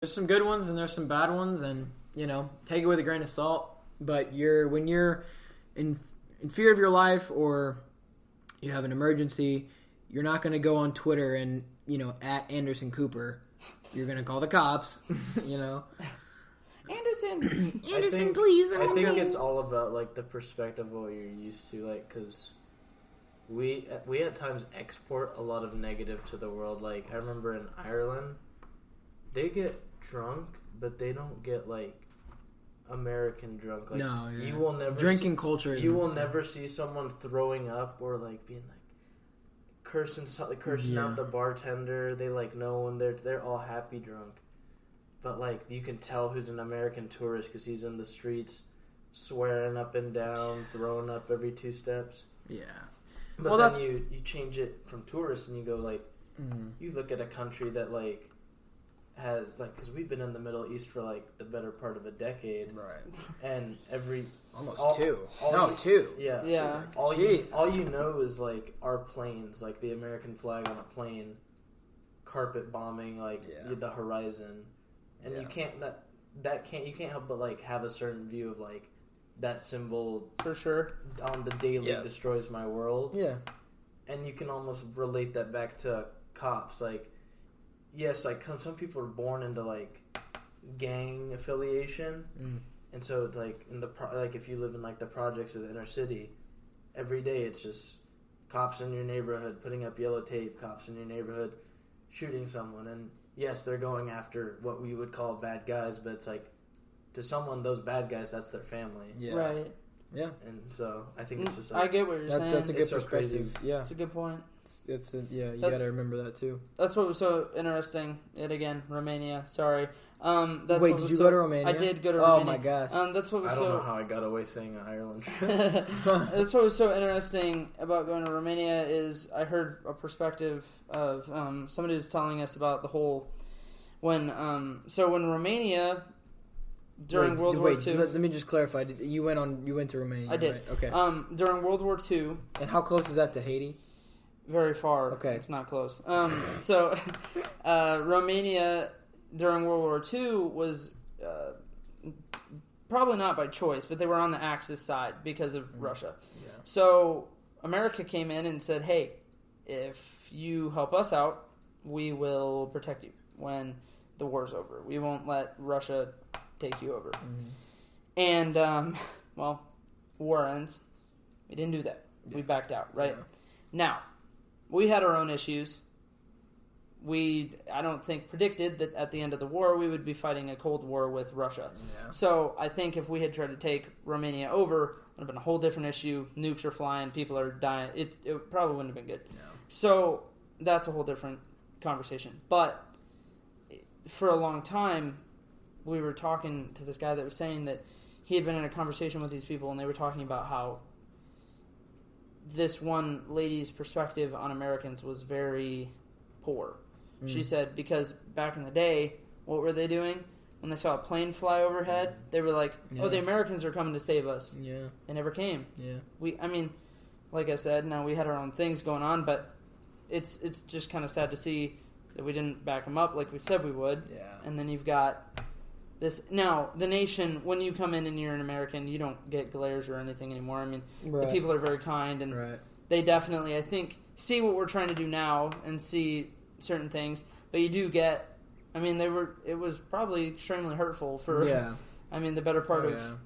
There's some good ones and there's some bad ones, and take it with a grain of salt. But when you're in fear of your life or you have an emergency, you're not going to go on Twitter and at Anderson Cooper. You're going to call the cops. Anderson, please. I think it's all about like the perspective of what you're used to, like because we at times export a lot of negative to the world. Like I remember in Ireland, they get drunk, but they don't get like American drunk. Like, no, yeah. You will never drinking culture. You will never see someone throwing up or like being like cursing out the bartender. They like no one. They're all happy drunk. But, like, you can tell who's an American tourist because he's in the streets swearing up and down, throwing up every 2 steps. Yeah. But then you change it from tourist and you go, like, you look at a country that, like, has, like, because we've been in the Middle East for, like, the better part of a decade. Right. And Almost 2. Two. 2. Yeah. Yeah. All you know is, like, our planes, like, the American flag on a plane, carpet bombing, like, the horizon. And you can't you can't help but like have a certain view of like that symbol for sure on the daily destroys my world. Yeah. And you can almost relate that back to cops. Like, yes, like some people are born into like gang affiliation, and so like like if you live in like the projects or the inner city, every day it's just cops in your neighborhood putting up yellow tape, cops in your neighborhood shooting someone, and yes, they're going after what we would call bad guys, but it's like, to someone, those bad guys, that's their family. Yeah. Right. Yeah. And so, I think it's just like, I get what you're saying. That's a good so perspective. crazy. Yeah. It's a good point. You gotta remember that too. That's what was so interesting. Yet again, Romania. Sorry. Wait, did you go to Romania? I did go to Romania. Oh my gosh. That's what was I don't know how I got away saying Ireland. That's what was so interesting about going to Romania is I heard a perspective of somebody was telling us about the whole when Romania during World War II. Let me just clarify. You went to Romania? I did. Right? Okay. During World War II. And how close is that to Haiti? Very far. Okay. It's not close. Romania during World War II was probably not by choice, but they were on the Axis side because of Russia. Yeah. So America came in and said, hey, if you help us out, we will protect you when the war's over. We won't let Russia take you over. And, war ends. We didn't do that. Yeah. We backed out, right? Yeah. Now, we had our own issues. I don't think, predicted that at the end of the war we would be fighting a Cold War with Russia. Yeah. So I think if we had tried to take Romania over, it would have been a whole different issue. Nukes are flying, people are dying. It probably wouldn't have been good. No. So that's a whole different conversation. But for a long time, we were talking to this guy that was saying that he had been in a conversation with these people, and they were talking about how this one lady's perspective on Americans was very poor. She said because back in the day, what were they doing? When they saw a plane fly overhead, they were like, oh, the Americans are coming to save us. Yeah. They never came. Yeah. Like I said, now we had our own things going on, but it's just kind of sad to see that we didn't back them up like we said we would. Yeah. And then you've got this. Now, the nation, when you come in and you're an American, you don't get glares or anything anymore. I mean, the people are very kind, and they definitely, I think, see what we're trying to do now and see certain things. But you do get, it was probably extremely hurtful for, the better part of,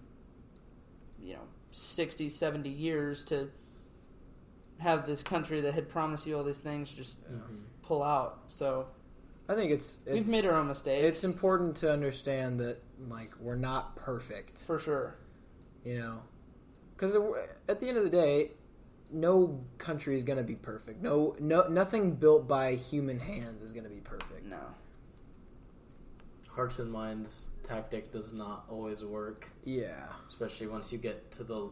60, 70 years to have this country that had promised you all these things just pull out. So I think we've made our own mistakes. It's important to understand that we're not perfect for sure. Because at the end of the day, no country is going to be perfect. No, nothing built by human hands is going to be perfect. No. Hearts and minds tactic does not always work. Yeah. Especially once you get to the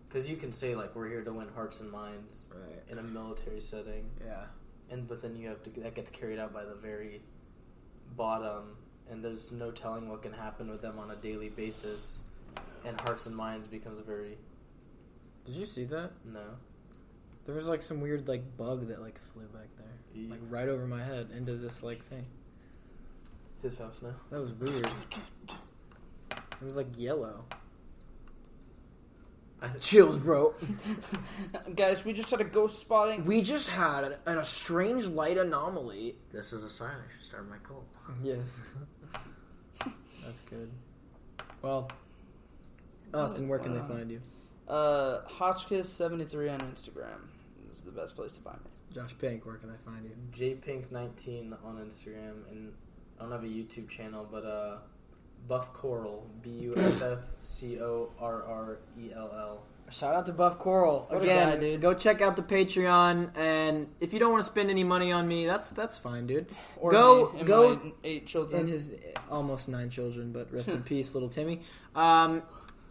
because you can say we're here to win hearts and minds in a military setting. Yeah. But then that gets carried out by the very bottom, and there's no telling what can happen with them on a daily basis, and hearts and minds becomes a very. Did you see that? No. There was some weird bug that flew back there, right over my head into this thing. his house now. That was weird. It was like yellow. Chills, bro. Guys, we just had a ghost spotting. We just had a strange light anomaly. This is a sign I should start my cult. Yes. That's good. Well, Austin, where can they find you? Hotchkiss73 on Instagram is the best place to find me. Josh Pink, where can they find you? jpink19 on Instagram, and I don't have a YouTube channel, but Buff Coral, BuffCorrell. Shout out to Buff Coral. What a Again, guy, dude. go check out the Patreon, and if you don't want to spend any money on me, that's fine, dude. Or Go- me and go- my 8 children. And his almost 9 children, but rest in peace, little Timmy.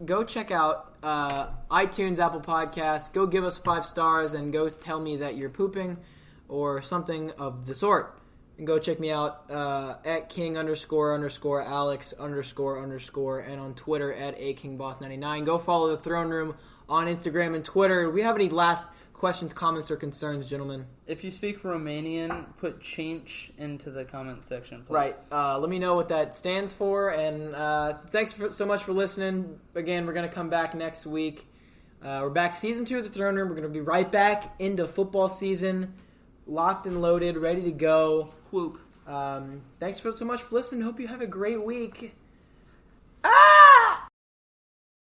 Go check out iTunes, Apple Podcasts. Go give us 5 stars and go tell me that you're pooping or something of the sort. And go check me out at King__Alex__ and on Twitter at AKingBoss99. Go follow the Throne Room on Instagram and Twitter. Do we have any last questions, comments, or concerns, gentlemen? If you speak Romanian, put change into the comment section, please. Right. Let me know what that stands for. And thanks so much for listening. Again, we're going to come back next week. We're back season 2 of the Throne Room. We're going to be right back into football season. Locked and loaded, ready to go. Whoop. Thanks so much for listening. Hope you have a great week.